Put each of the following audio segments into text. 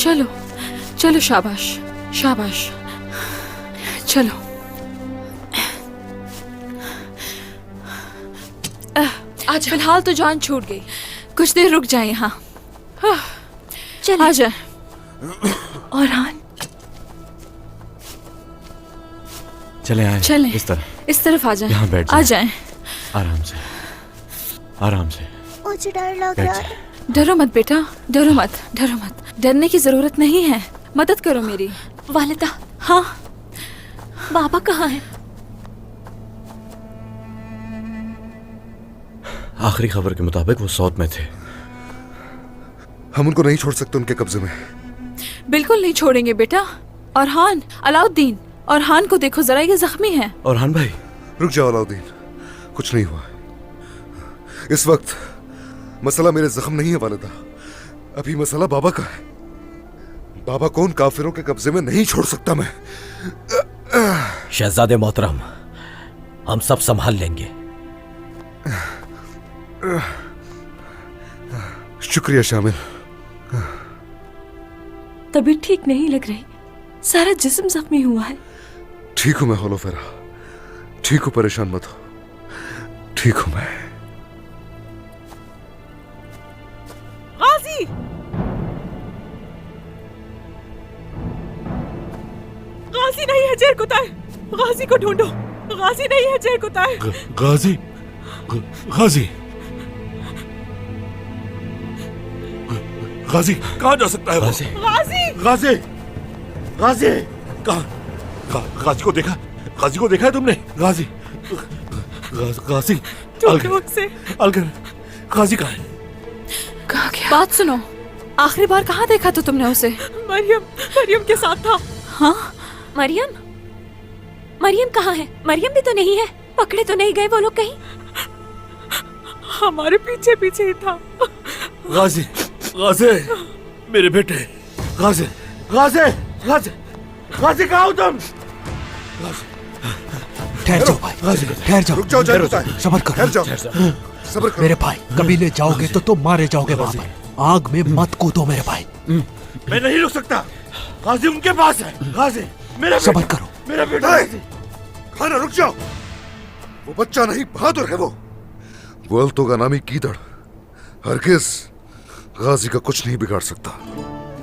चलो चलो, शाबाश शाबाश, चलो। आज फिलहाल तो जान छूट गई, कुछ देर रुक जाए यहाँ। चल आ जाए। और हाँ, चले आए, चलें, इस तरफ आ जाए। यहाँ बैठ आ जाए। आराम से, आराम से। मुझे डर लग रहा है। डरो मत बेटा, डरो मत, डरो मत। डरने की जरूरत नहीं है, मदद करो मेरी। वालिदा, हाँ, बाबा कहाँ है? आखिरी खबर के मुताबिक वो सौत में थे। हम उनको नहीं छोड़ सकते उनके कब्जे में। बिल्कुल नहीं छोड़ेंगे बेटा। और हान, अलाउद्दीन, और हान को देखो जरा, ये जख्मी है। और हान भाई, रुक जाओ अलाउद्दीन, कुछ नहीं हुआ। इस वक्त मसला मेरे जख्म नहीं है वालिदा, अभी मसला बाबा का है। बाबा को उन काफिरों के कब्जे में नहीं छोड़ सकता मैं। शहजादे मोहतरम, हम सब संभाल लेंगे। शुक्रिया शामिल। तबीयत ठीक नहीं लग रही, सारा जिस्म जख्मी हुआ है। ठीक हूं मैं होलोफेरा, ठीक हूं, परेशान मत हो, ठीक हूं मैं। गाजी! गाजी नहीं है, जेर कुताए। गाजी को ढूंढो। गाजी नहीं है, जेर कुताए। गाजी, गाजी, गाजी कहाँ जा सकता है? गाजी, गाजी! गाजी, गाजी कहाँ? गाजी को देखा? गाजी को देखा है तुमने? गाजी, गाजी, ढूंढो उसे। अलगर, गाजी कहाँ है? कहाँ गया? बात सुनो, आखिरी बार कहाँ देखा तो तुमने उसे? मरियम के साथ था। हाँ, मरियम कहाँ है? मरियम भी तो नहीं है। पकड़े तो नहीं गए वो लोग कहीं? हमारे पीछे पीछे ही था। गाजी, गाजी, मेरे बेटे, गाजी, गाजी, गाजी, गाजी कहाँ हो तुम? ठहर जाओ भाई, ठहर जाओ। रुक जाओ, सब्र करो, ठहर जाओ, सब्र करो। मेरे भाई, कभी ले जाओगे तो तुम मारे जाओगे वहाँ पर। आग में मत कूदो मेरे भाई। मैं नहीं रुक सकता। गाजी उनके पास है। गाजी, मेरा सब्र करो। मेरा बेटा। खाना, रुक जाओ। वो बच्चा नहीं, बहादुर है वो अल्तोगा नामी कीदड़। हरगिज गाजी का कुछ नहीं बिगाड़ सकता।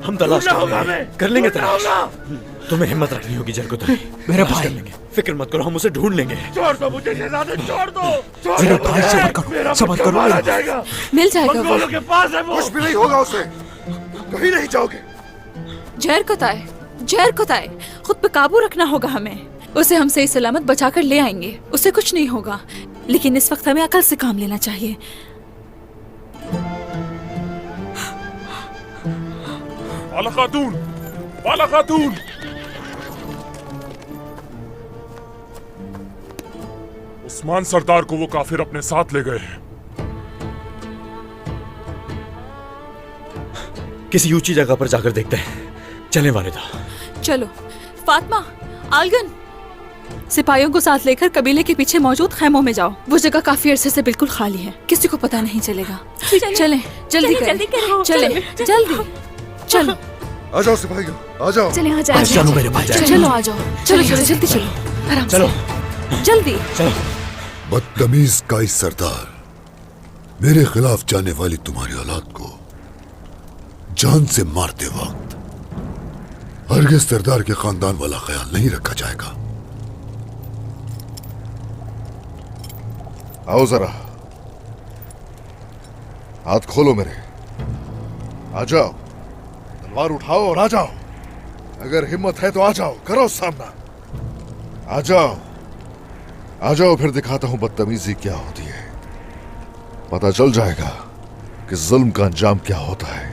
हम तलाश कर लेंगे तलाश। तुम्हें हिम्मत रखनी होगी जरकुताई। मेरे भाई, फिक्र मत करो, हम उसे ढूंढ लेंगे। छोड़ दो मुझे शहजादे, छोड़ दो। मेरे भाई सब्र करो, सब्र करो। मारा जाएगा, मिल जाएगा वो। मंगोलों के पास है वो। कुछ भी नहीं होगा उसे, कहीं नहीं जाओगे। जहर कुताए, जहर कुताए, खुद पे काबू रखना होगा हमें। उसे हम सही सलामत बचाकर ले आएंगे, उसे कुछ नहीं होगा। लेकिन इस वक्त हमें अकल से काम लेना चाहिए। वाला खातून, वाला खातून। उस्मान सरदार को वो काफिर अपने साथ ले गए हैं। किसी ऊंची जगह पर जाकर देखते हैं। चले वालिदा। चलो फातिमा, आलगन, सिपाहियों को साथ लेकर कबीले के पीछे मौजूद खैमों में जाओ। वो जगह काफी अरसे से बिल्कुल खाली है, किसी को पता नहीं चलेगा। चलें, जल्दी करें, चलें, जल्दी, चलो। आ जाओ सिपाहियों, आ जाओ। चले, आ जाओ। चलो मेरे भाई, चलो आ जाओ, चलो चलो, जल्दी चलो, आराम से, जल्दी। बदतमीज काई सरदार, मेरे खिलाफ जाने वाली तुम्हारी औलाद को जान से मारते वक्त हरगिज सरदार के खानदान वाला ख्याल नहीं रखा जाएगा। आओ जरा, हाथ खोलो मेरे, आ जाओ। तलवार उठाओ और आ जाओ। अगर हिम्मत है तो आ जाओ, करो सामना। आ जाओ, आ जाओ, फिर दिखाता हूं बदतमीजी क्या होती है। पता चल जाएगा कि जुल्म का अंजाम क्या होता है।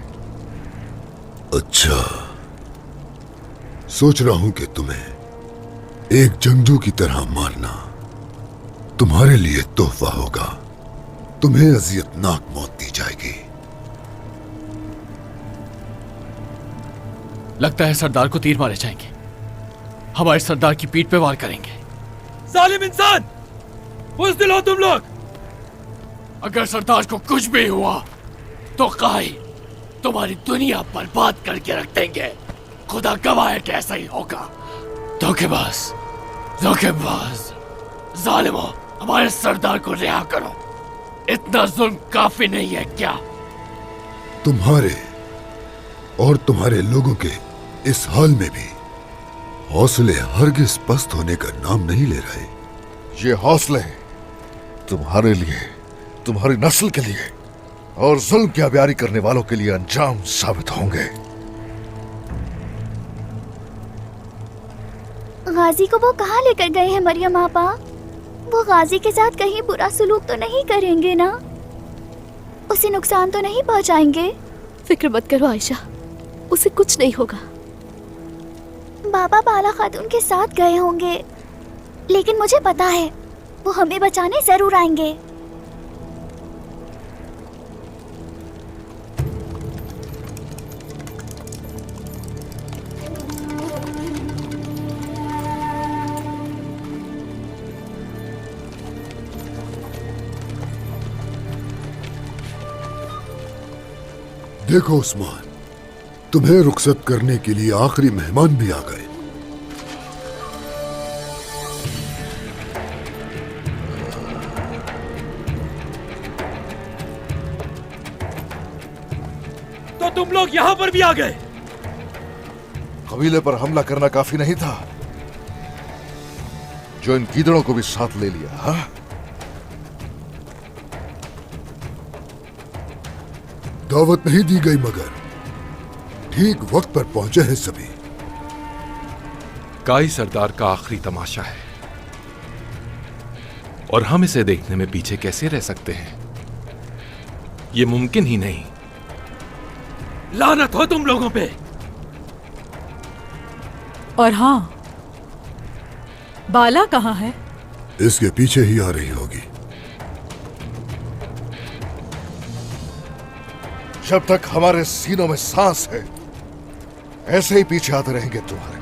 अच्छा, सोच रहा हूं कि तुम्हें एक जंगजू की तरह मारना तुम्हारे लिए तोहफा होगा। तुम्हें अजियतनाक मौत दी जाएगी। लगता है सरदार को तीर मारे जाएंगे। हमारे सरदार की पीठ पे वार करेंगे। जालिम इंसान, बुज़दिल हो तुम लोग। अगर सरदार को कुछ भी हुआ तो काई तुम्हारी दुनिया बर्बाद करके रख देंगे। खुदा गवाह है कि ऐसा ही होगा। धोखेबाज, धोखेबाज, जालिमो, हमारे सरदार को रिहा करो। इतना जुल्म काफी नहीं है क्या? तुम्हारे और तुम्हारे लोगों के इस हाल में भी हौसले हरगिज पस्त होने का नाम नहीं ले रहे। ये हौसले तुम्हारे लिए, तुम्हारी नस्ल के लिए और जुल्म की आबियारी करने वालों के लिए अंजाम साबित होंगे। गाजी को वो कहाँ लेकर गए हैं मरियम आपा? वो गाजी के साथ कहीं बुरा सुलूक तो नहीं करेंगे ना? उसे नुकसान तो नहीं पहुंचाएंगे? फिक्र मत करो आयशा, उसे कुछ नहीं होगा। बाबा बाला खातून के साथ गए होंगे, लेकिन मुझे पता है वो हमें बचाने जरूर आएंगे। देखो उस्मान, तुम्हें रुखसत करने के लिए आखिरी मेहमान भी आ गए। तो तुम लोग यहाँ पर भी आ गए? कबीले पर हमला करना काफी नहीं था, जो इन गीदड़ों को भी साथ ले लिया। हाँ, दावत नहीं दी गई मगर ठीक वक्त पर पहुंचे हैं सभी। काई सरदार का आखिरी तमाशा है और हम इसे देखने में पीछे कैसे रह सकते हैं? ये मुमकिन ही नहीं। लानत हो तुम लोगों पे। और हाँ, बाला कहाँ है? इसके पीछे ही आ रही होगी। जब तक हमारे सीनों में सांस है, ऐसे ही पीछे आते रहेंगे तुम्हारे।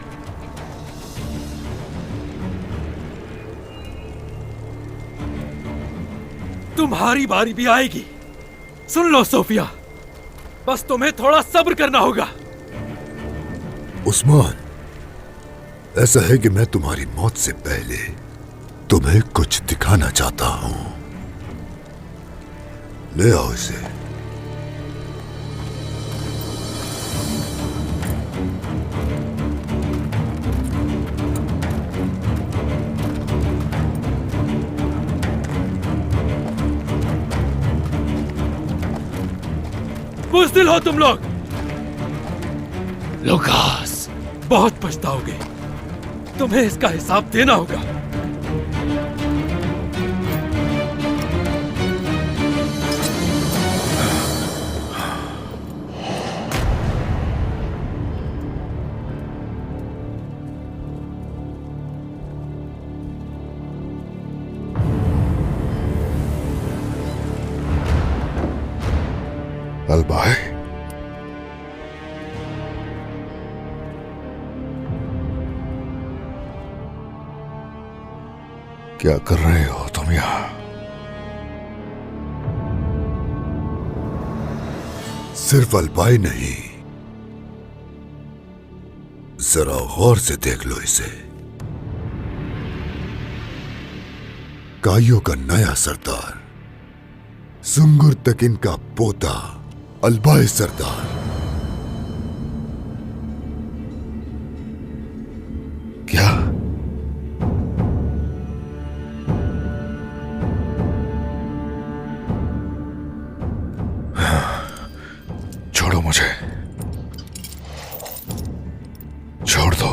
तुम्हारी बारी भी आएगी। सुन लो सोफिया, बस तुम्हें थोड़ा सब्र करना होगा। उस्मान, ऐसा है कि मैं तुम्हारी मौत से पहले तुम्हें कुछ दिखाना चाहता हूं। ले आओ इसे। बुज़दिल हो तुम लोग। लुकास, बहुत पछताओगे। तुम्हें इसका हिसाब देना होगा। अलबाई, क्या कर रहे हो तुम यहां? सिर्फ अलबाई नहीं, जरा गौर से देख लो इसे। काइयों का नया सरदार, सुंगुर तकिन का पोता अलबाई सरदार। क्या? छोड़ो मुझे, छोड़ दो।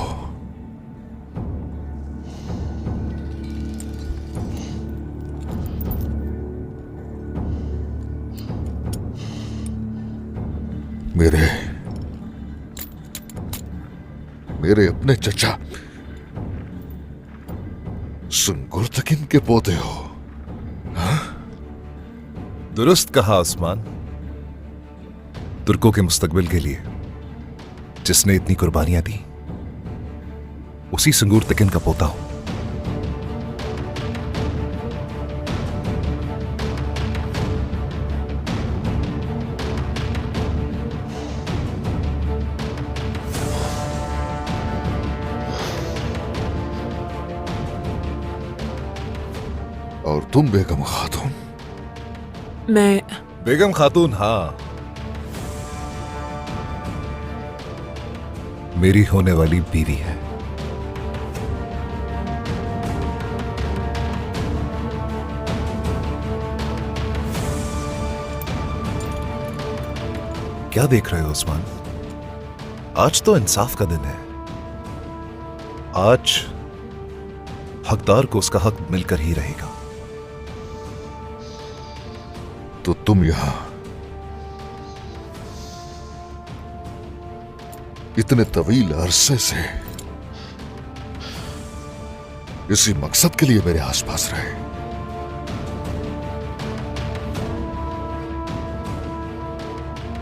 मेरे अपने चचा सुंगुर तकिन के पोते हो? दुरुस्त कहा उस्मान। तुर्कों के मुस्तकबिल के लिए जिसने इतनी कुर्बानियां दी, उसी सुंगुर तकिन का पोता हो। और तुम बेगम खातून। मैं बेगम खातून, हाँ, मेरी होने वाली बीवी है। क्या देख रहे हो उस्मान? आज तो इंसाफ का दिन है। आज हकदार को उसका हक मिलकर ही रहेगा। तो तुम यहां इतने तवील अरसे से इसी मकसद के लिए मेरे आसपास रहे।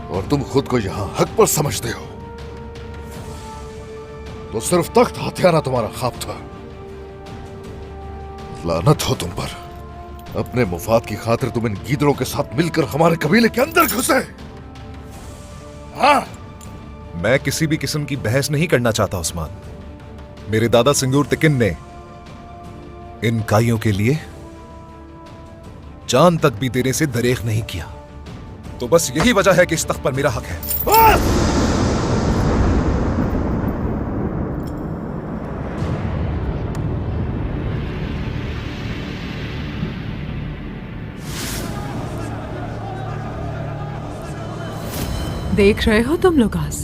और तुम खुद को यहां हक पर समझते हो, तो सिर्फ तख्त हथियाना तुम्हारा ख्वाब था। लानत हो तुम पर। अपने मुफाद की खातिर तुम इन गीदड़ों के साथ मिलकर हमारे कबीले के अंदर घुसे। हाँ, मैं किसी भी किस्म की बहस नहीं करना चाहता उस्मान। मेरे दादा सिंगूर तिकिन ने इन काइयों के लिए जान तक भी देने से दरेख नहीं किया, तो बस यही वजह है कि इस तख्त पर मेरा हक है। देख रहे हो तुम लोग आज?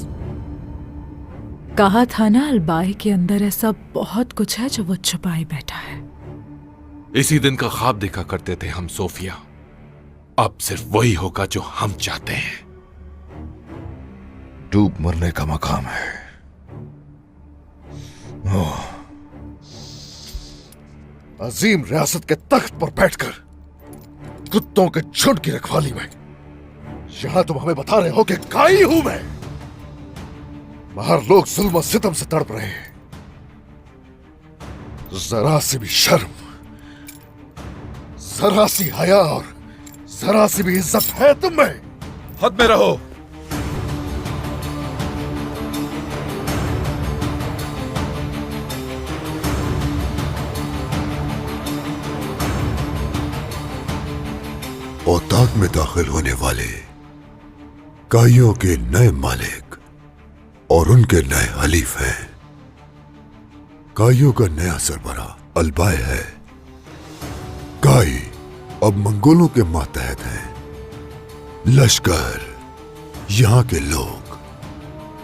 कहा था ना, अलबाई के अंदर ऐसा बहुत कुछ है जो वो छुपाए बैठा है। इसी दिन का ख्वाब देखा करते थे हम सोफिया। अब सिर्फ वही होगा जो हम चाहते हैं। डूब मरने का मकाम है। ओह, अजीम रियासत के तख्त पर बैठकर कुत्तों के झुंड की रखवाली में यहां तुम हमें बता रहे हो कि काई हूं मैं। बाहर लोग जुल्म और सितम से तड़प रहे हैं। जरा सी भी शर्म, जरा सी हया और जरा सी भी इज्जत है तुम में? हद में रहो। औताक में दाखिल होने वाले काइयों के नए मालिक और उनके नए हलीफ हैं। काइयों का नया सरबरा अलबाय है। काई अब मंगोलों के मातहत हैं। लश्कर, यहां के लोग,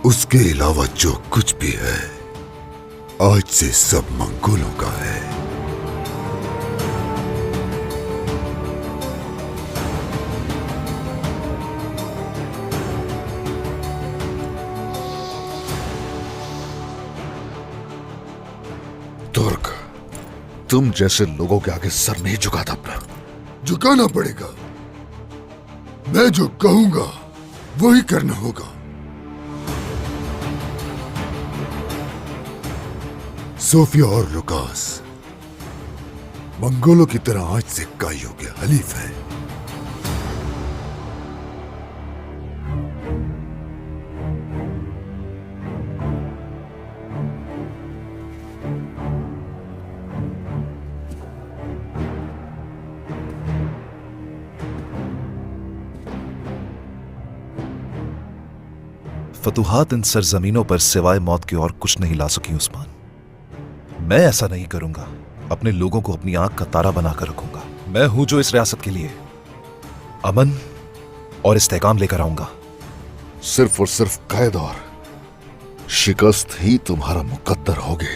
उसके अलावा जो कुछ भी है आज से सब मंगोलों का है। तुर्क, तुम जैसे लोगों के आगे सर नहीं झुकाता अपना। झुकाना पड़ेगा। मैं जो कहूंगा वही करना होगा। सोफिया और लुकास मंगोलों की तरह आज से काइयों के हलीफ हैं। फतूहात इन सरजमीनों पर सिवाय मौत के और कुछ नहीं ला सकी उस्मान। मैं ऐसा नहीं करूंगा। अपने लोगों को अपनी आंख का तारा बनाकर रखूंगा। मैं हूं जो इस रियासत के लिए अमन और इस्तेकाम लेकर आऊंगा। सिर्फ और सिर्फ कैद और शिकस्त ही तुम्हारा मुकद्दर होगे।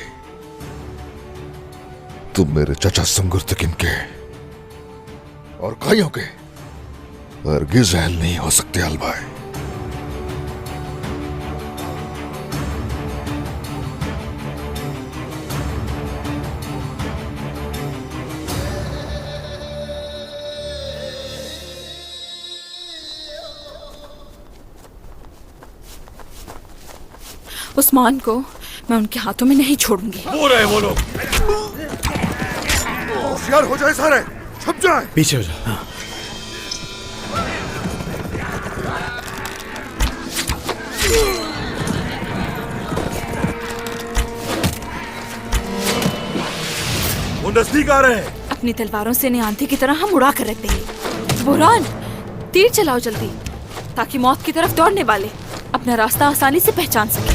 तुम मेरे चचा संगुर तकिन के और काइयों के हरगिज़ अहल नहीं हो सकते अलबाई। उस्मान को मैं उनके हाथों में नहीं छोड़ूंगी। वो रहे वो लोग। होशियार हो जाए सारे, छुप जाए। पीछे हो जाओ। हाँ। वो नजदीक आ रहे हैं। अपनी तलवारों से इन्हें आंधी की तरह हम उड़ा कर रख देंगे। बुरहान, तीर चलाओ जल्दी, ताकि मौत की तरफ दौड़ने वाले अपना रास्ता आसानी से पहचान सके।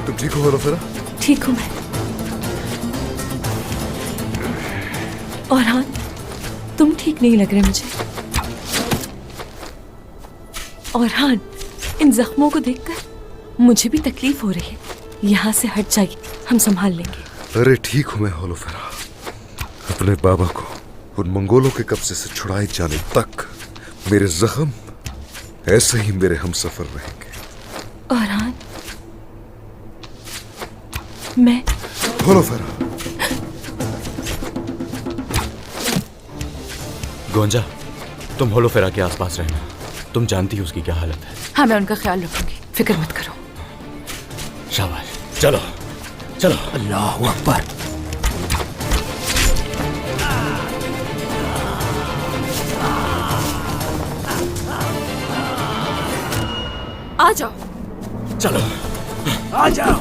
तुम ठीक हो होलोफेरा? ठीक हूँ मैं। और हाँ, तुम ठीक नहीं लग रहे मुझे। और हाँ, इन जख्मों को देखकर मुझे भी तकलीफ हो रही है। यहाँ से हट जाइए, हम संभाल लेंगे। अरे ठीक हूं मैं होलोफेरा। अपने बाबा को उन मंगोलों के कब्जे से छुड़ाए जाने तक मेरे जख्म ऐसे ही मेरे हम सफर रहेंगे। और हाँ, मैं होलोफेरा। गोंजा, तुम होलोफेरा के आसपास रहना। तुम जानती हो उसकी क्या हालत है। हाँ, मैं उनका ख्याल रखूंगी, फिक्र मत करो। शाबाश, चलो चलो। अल्लाह अकबर। आ जाओ। चलो आ जाओ।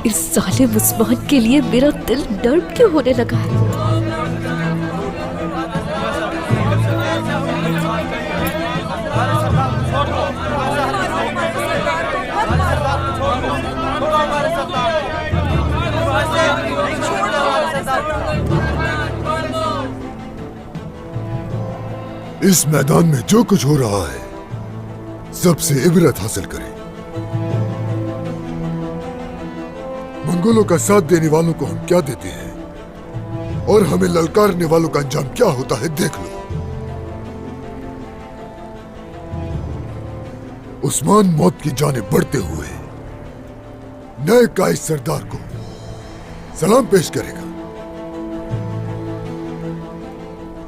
इस जालिम उस्मान के लिए मेरा दिल दर्द क्यों होने लगा है? इस मैदान में जो कुछ हो रहा है सबसे इबरत हासिल करें। मंगोलों का साथ देने वालों को हम क्या देते हैं और हमें ललकारने वालों का अंजाम क्या होता है देख लो। उस्मान मौत की जाने बढ़ते हुए नए कायद सरदार को सलाम पेश करेगा।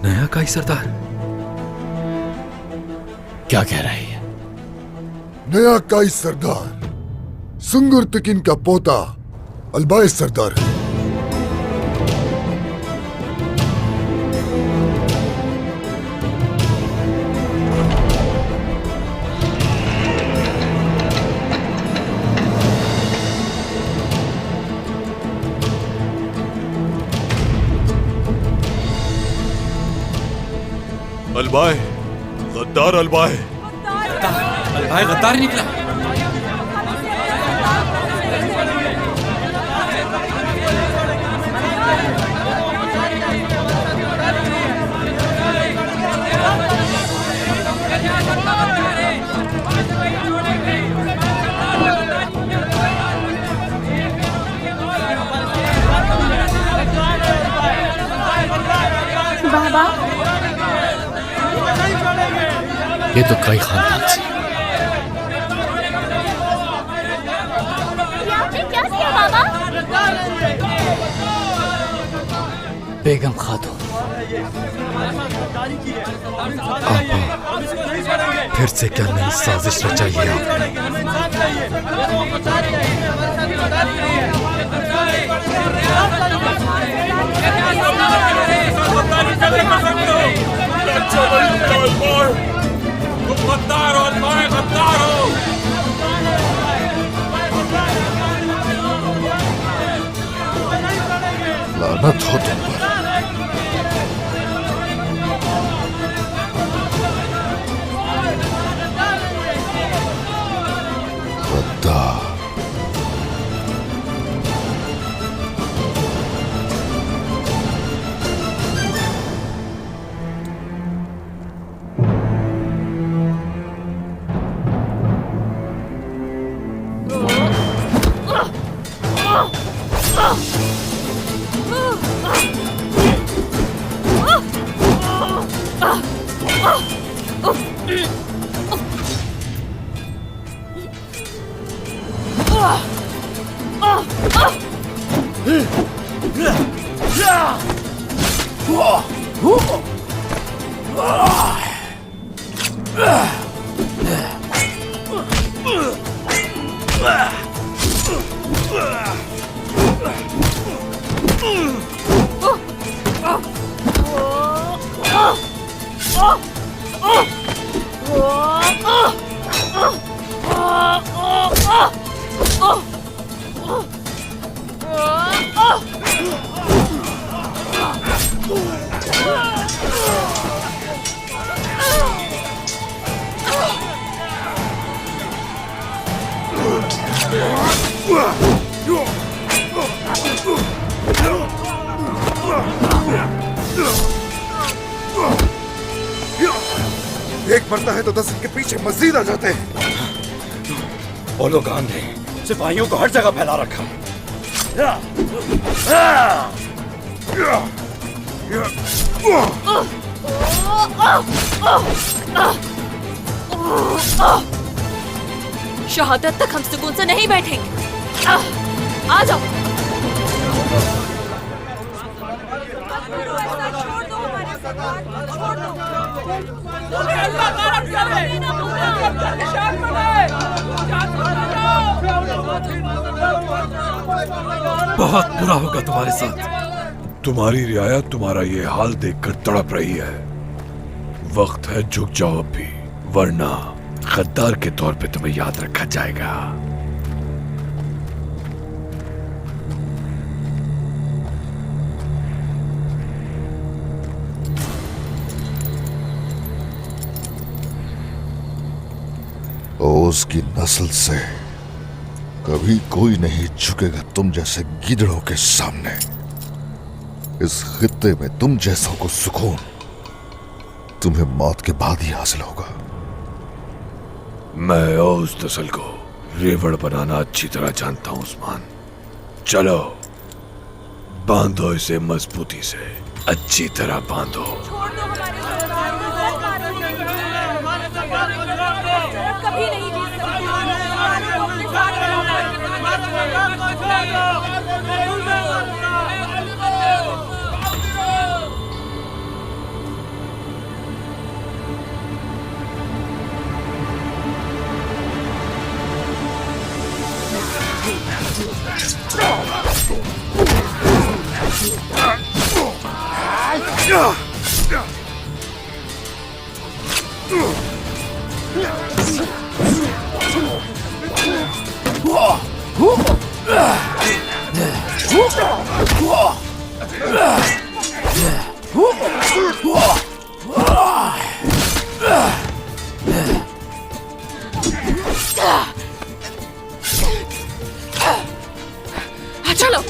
नया कायद सरदार क्या कह रही है? नया कायद सरदार सुंगुर तकिन का पोता अलबाय सरदार है। अलबाय, गद्दार अलबाय। अलबाय गद्दार निकला। बाबा, ये तो कई खानदान से। आपने क्या किया बाबा? बेगम खातून, फिर से क्या नई साजिश रचाई है आपने? तुम गद्दार हो, अलबाय गद्दार हो। लानत हो तुम पर। एक मरता है तो 10 इनके पीछे मजीद आ जाते हैं। बोलो खान ने सिपाहियों को हर जगह फैला रखा है। शहादत तक हम सुकून से नहीं बैठेंगे। आ जाओ। बहुत बुरा होगा तुम्हारे साथ। तुम्हारी रियाया तुम्हारा ये हाल देखकर तड़प रही है। वक्त है झुक जाओ अब भी, वरना गद्दार के तौर पे तुम्हें याद रखा जाएगा। ओस की नस्ल से कभी कोई नहीं झुकेगा तुम जैसे गिदड़ों के सामने। इस खित्ते में तुम जैसों को सुकून तुम्हें मौत के बाद ही हासिल होगा। मैं उस नस्ल को रेवड़ बनाना अच्छी तरह जानता हूं उस्मान। चलो बांधो इसे मजबूती से, अच्छी तरह बांधो। कभी नहीं जीत चलो।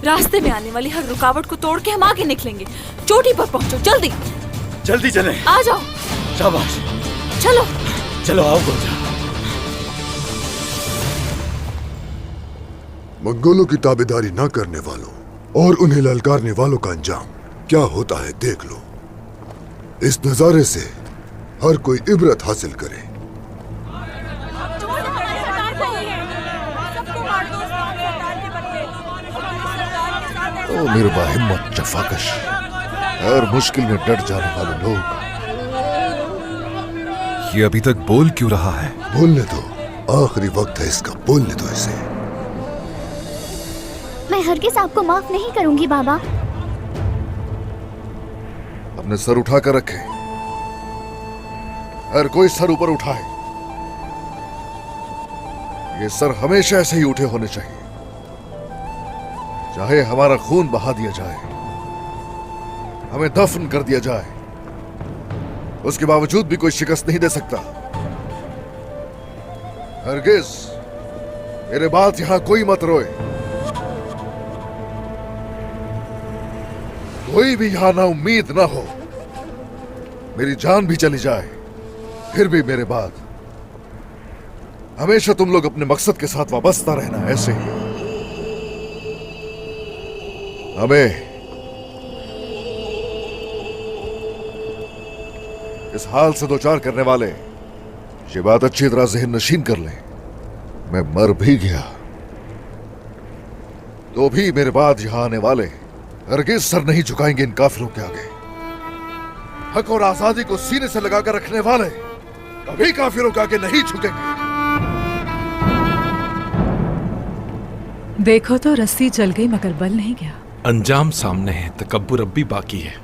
रास्ते में आने वाली हर रुकावट को तोड़ के हम आगे निकलेंगे। चोटी पर पहुंचो, जल्दी जल्दी चलें। आ जाओ। शाबाश। चलो चलो आओ गोजा। मंगोलों की ताबेदारी न करने वालों और उन्हें ललकारने वालों का अंजाम क्या होता है देख लो। इस नजारे से हर कोई इबरत हासिल करे। ओ निर्भा हिम्मत जफाकश, हर मुश्किल में डट जाने वाले लोग। ये अभी तक बोल क्यों रहा है? बोलने दो, आखिरी वक्त है इसका, बोलने दो इसे। मैं हरगिज़ आपको माफ नहीं करूंगी बाबा। अपने सर उठा कर रखे, हर कोई सर ऊपर उठाए। ये सर हमेशा ऐसे ही उठे होने चाहिए, चाहे हमारा खून बहा दिया जाए, हमें दफन कर दिया जाए, उसके बावजूद भी कोई शिकस्त नहीं दे सकता। हरगिज मेरे बाद यहां कोई मत रोए। कोई भी यहां ना उम्मीद ना हो, मेरी जान भी चली जाए, फिर भी मेरे बाद हमेशा तुम लोग अपने मकसद के साथ वाबस्ता रहना। ऐसे ही हमें इस हाल से दो चार करने वाले ये बात अच्छी तरह ज़हन नशीन कर लें, मैं मर भी गया तो भी मेरे बाद यहां आने वाले हरगिज़ सर नहीं झुकाएंगे इन काफिरों के आगे। हक और आजादी को सीने से लगाकर रखने वाले कभी काफिरों के आगे नहीं झुकेंगे। देखो तो रस्सी जल गई मगर बल नहीं गया। अंजाम सामने है, तकब्बुर अब भी बाकी है।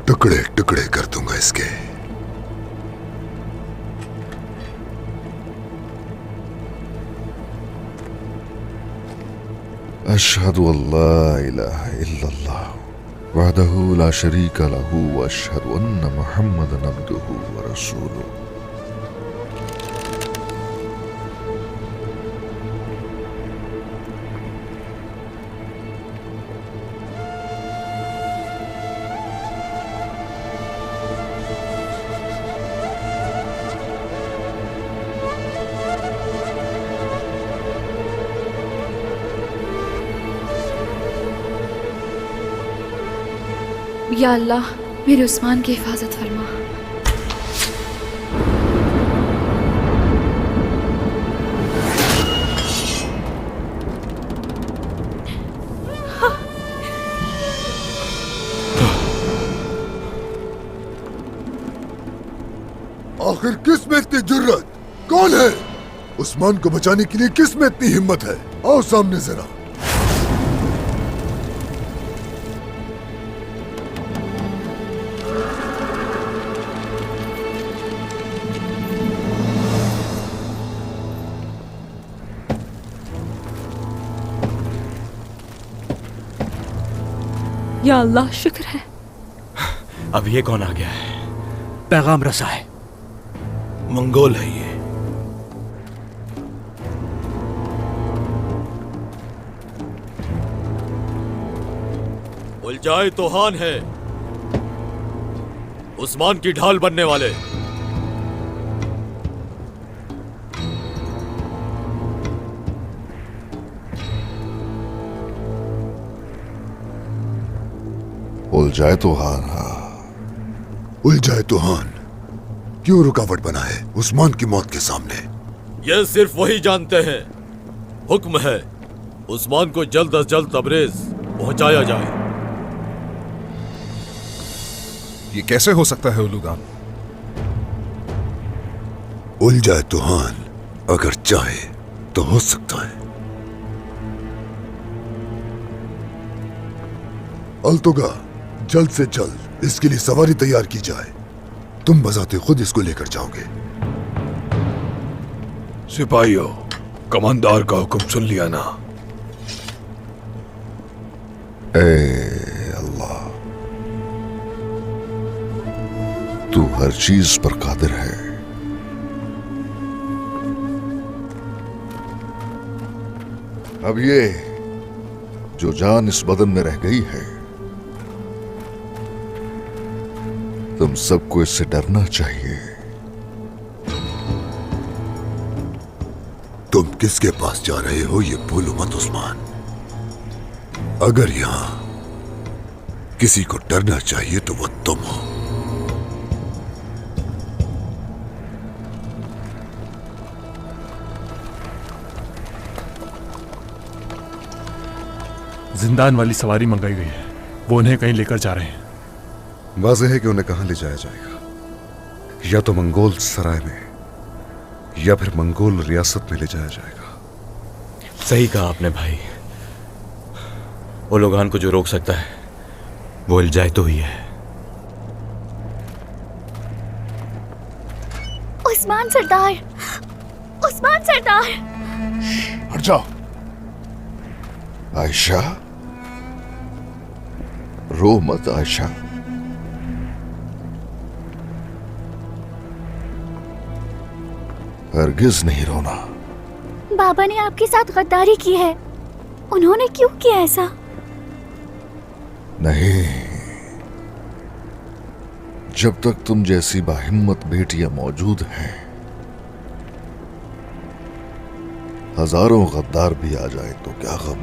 टुकड़े टुकड़े कर दूंगा इसके। अशहदु अल्ला इलाहा इल्लल्लाह वहदहु ला शरीका लहू व अशहदु अन्ना मुहम्मदन अब्दुहु व रसूलुहु। या अल्लाह मेरे उस्मान की हिफाजत फरमा। आखिर किस में इतनी जुर्रत? कौन है? उस्मान को बचाने के लिए किस में इतनी हिम्मत है? आओ सामने जरा। या अल्लाह शुक्र है। अब ये कौन आ गया है? पैगाम रसा है। मंगोल है ये। उलझाए तोहान है, उस्मान की ढाल बनने वाले। उलझाए तोहान। हाँ, उलझाए तोहान क्यों रुकावट बना है उस्मान की मौत के सामने? यह सिर्फ वही जानते हैं। हुक्म है उस्मान को जल्द अज जल्द तबरेज पहुंचाया जाए। ये कैसे हो सकता है उलूगान? उलझाए तोहान अगर चाहे तो हो सकता है। अल्तुगा, जल्द से जल्द इसके लिए सवारी तैयार की जाए। तुम बजाते खुद इसको लेकर जाओगे। सिपाहियों, कमांडर का हुक्म सुन लिया ना? ए अल्लाह, तू हर चीज पर कादिर है। अब ये जो जान इस बदन में रह गई है, तुम सबको इससे डरना चाहिए। तुम किसके पास जा रहे हो ये भूलो मत उस्मान। अगर यहां किसी को डरना चाहिए तो वो तुम हो। जिंदान वाली सवारी मंगाई गई है, वो उन्हें कहीं लेकर जा रहे हैं। वाज़ेह है कि उन्हें कहां ले जाया जाएगा, या तो मंगोल सराय में या फिर मंगोल रियासत में ले जाया जाएगा। सही कहा आपने भाई। उलूगान को जो रोक सकता है वो इल्जाए तो ही है। उस्मान सरदार, उस्मान सरदार। हट जाओ। आयशा, रो मत आयशा। हरगिज नहीं रोना। बाबा ने आपके साथ गद्दारी की है। उन्होंने क्यों किया ऐसा? नहीं, जब तक तुम जैसी बाहिम्मत बेटियां मौजूद हैं, हजारों गद्दार भी आ जाए तो क्या गम।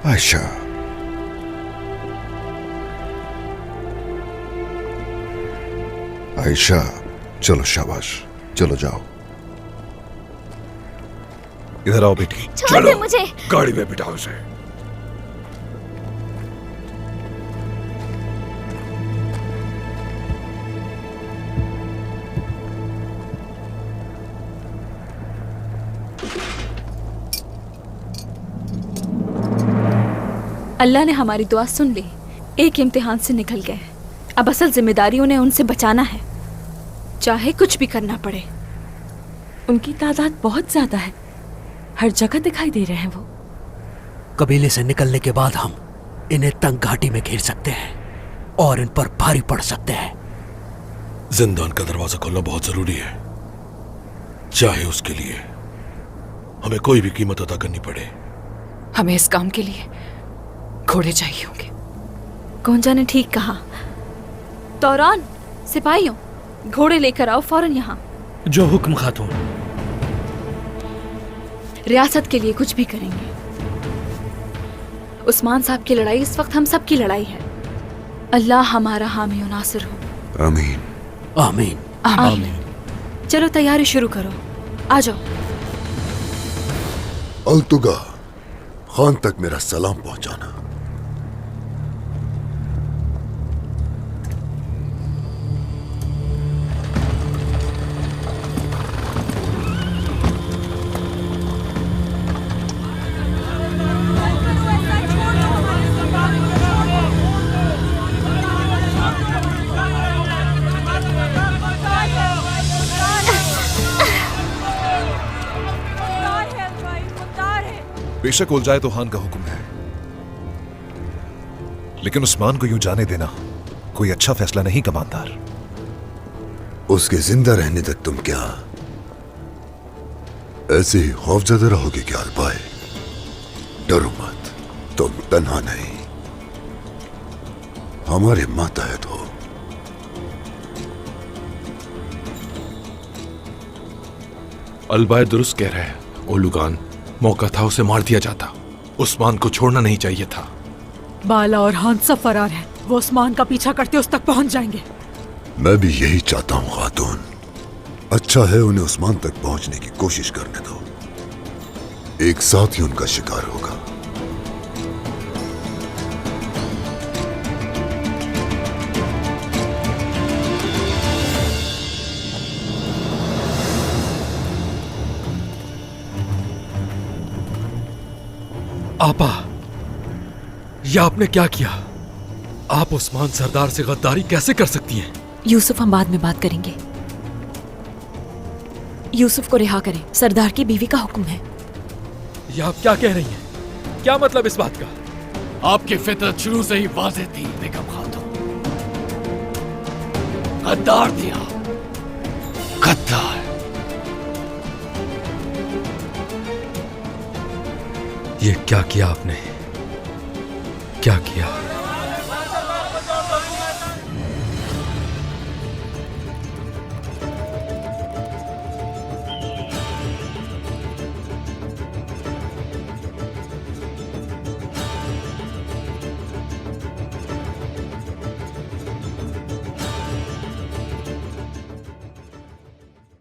आयशा, आयशा, चलो शाबाश, चलो जाओ। इधर आओ बेटी। छोड़ दे मुझे। गाड़ी में बिठाओ उसे। अल्लाह ने हमारी दुआ सुन ली। एक इम्तिहान से निकल गए। अब असल जिम्मेदारी उन्हें उनसे बचाना है, चाहे कुछ भी करना पड़े। उनकी तादाद बहुत ज्यादा है, हर जगह दिखाई दे रहे हैं वो। कबीले से निकलने के बाद हम इन्हें तंग घाटी में घेर सकते हैं और इन पर भारी पड़ सकते हैं। जिंदान का दरवाजा खोलना बहुत जरूरी है, चाहे उसके लिए हमें कोई भी कीमत अदा करनी पड़े। हमें इस काम के लिए घोड़े चाहिए होंगे। गोंजा ने ठीक कहा। तौरान, सिपाहियों, घोड़े लेकर आओ फौरन यहाँ। जो हुक्म खातून। रियासत के लिए कुछ भी करेंगे। उस्मान साहब की लड़ाई इस वक्त हम सब की लड़ाई है। अल्लाह हमारा हामी और नासिर हो। आमीन। आमीन। आमीन। चलो तैयारी शुरू करो, आ जाओ। अलतुगा, खान तक मेरा सलाम पहुंचाना। बेशक उलझाए तो खान का हुक्म है, लेकिन उस्मान को यूं जाने देना कोई अच्छा फैसला नहीं कमानदार। उसके जिंदा रहने तक तुम क्या ऐसे ही खौफजदा रहोगे क्या अलबाए? डरो मत, तुम तन्हा नहीं, हमारे मातहत हो। अलबाए दुरुस्त कह रहे हैं ओलुगान। मौका था उसे मार दिया जाता, उस्मान को छोड़ना नहीं चाहिए था। बाला और हान सब फरार हैं। वो उस्मान का पीछा करते उस तक पहुंच जाएंगे। मैं भी यही चाहता हूं खातून। अच्छा है उन्हें उस्मान तक पहुंचने की कोशिश करने दो, एक साथ ही उनका शिकार होगा। आपा, यह आपने क्या किया? आप उस्मान सरदार से गद्दारी कैसे कर सकती हैं? यूसुफ, हम बाद में बात करेंगे। यूसुफ को रिहा करें, सरदार की बीवी का हुक्म है। यह आप क्या कह रही हैं? क्या मतलब इस बात का? आपकी फितरत शुरू से ही वाज़ेह थी बेगम खातून। गद्दार थी आप, गद्दार। ये क्या किया आपने? क्या किया?